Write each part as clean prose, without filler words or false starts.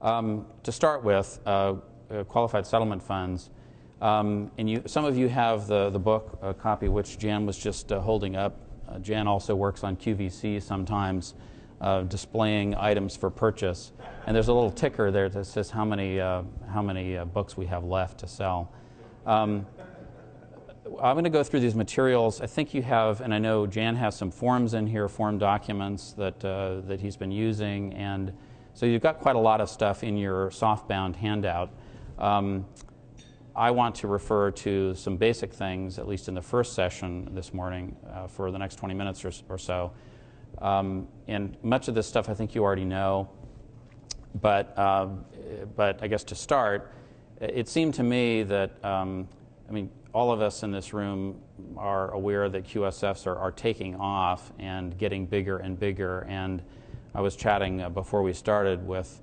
To start with, qualified settlement funds. Some of you have the book, a copy which Jan was just holding up. Jan also works on QVC sometimes, displaying items for purchase. And there's a little ticker there that says how many books we have left to sell. I'm going to go through these materials. I think you have, and I know Jan has some forms in here, form documents that he's been using, and so you've got quite a lot of stuff in your softbound handout. I want to refer to some basic things, at least in the first session this morning, for the next 20 minutes or so. And much of this stuff I think you already know, but I guess to start, it seemed to me that, all of us in this room are aware that QSFs are taking off and getting bigger and bigger, and I was chatting before we started with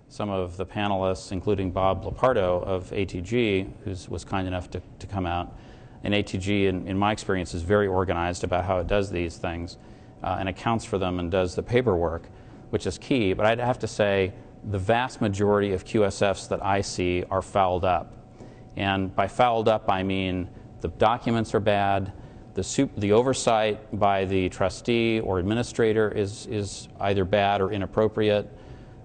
some of the panelists, including Bob Lepardo of ATG, who was kind enough to come out. And ATG, in my experience, is very organized about how it does these things and accounts for them and does the paperwork, which is key. But I'd have to say the vast majority of QSFs that I see are fouled up. And by fouled up, I mean the documents are bad, the oversight by the trustee or administrator is either bad or inappropriate,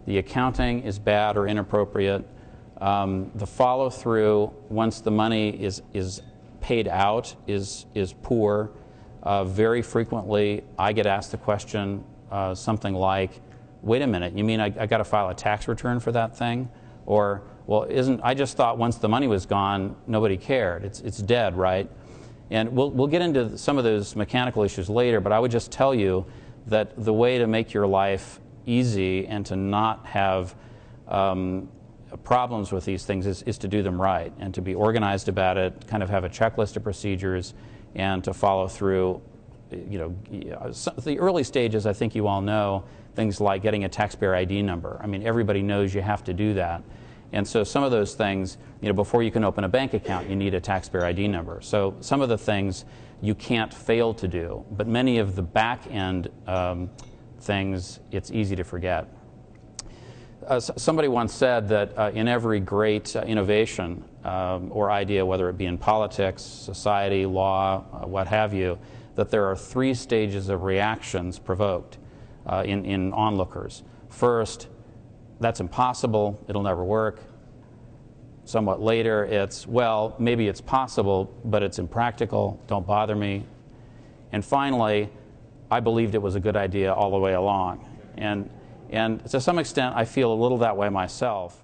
the accounting is bad or inappropriate, the follow-through once the money is paid out is poor. Very frequently I get asked the question something like, wait a minute, you mean I got to file a tax return for that thing? Or, well, I just thought once the money was gone, nobody cared. It's dead, right? And we'll get into some of those mechanical issues later, but I would just tell you that the way to make your life easy and to not have problems with these things is to do them right and to be organized about it, kind of have a checklist of procedures, and to follow through. The early stages, I think you all know, things like getting a taxpayer ID number. I mean, everybody knows you have to do that. And so some of those things, before you can open a bank account, you need a taxpayer ID number. So some of the things you can't fail to do, but many of the back-end things, it's easy to forget. Somebody once said that in every great innovation or idea, whether it be in politics, society, law, what have you, that there are 3 stages of reactions provoked in onlookers. First, that's impossible, it'll never work. Somewhat later, it's, well, maybe it's possible, but it's impractical, don't bother me. And finally, I believed it was a good idea all the way along. And to some extent, I feel a little that way myself.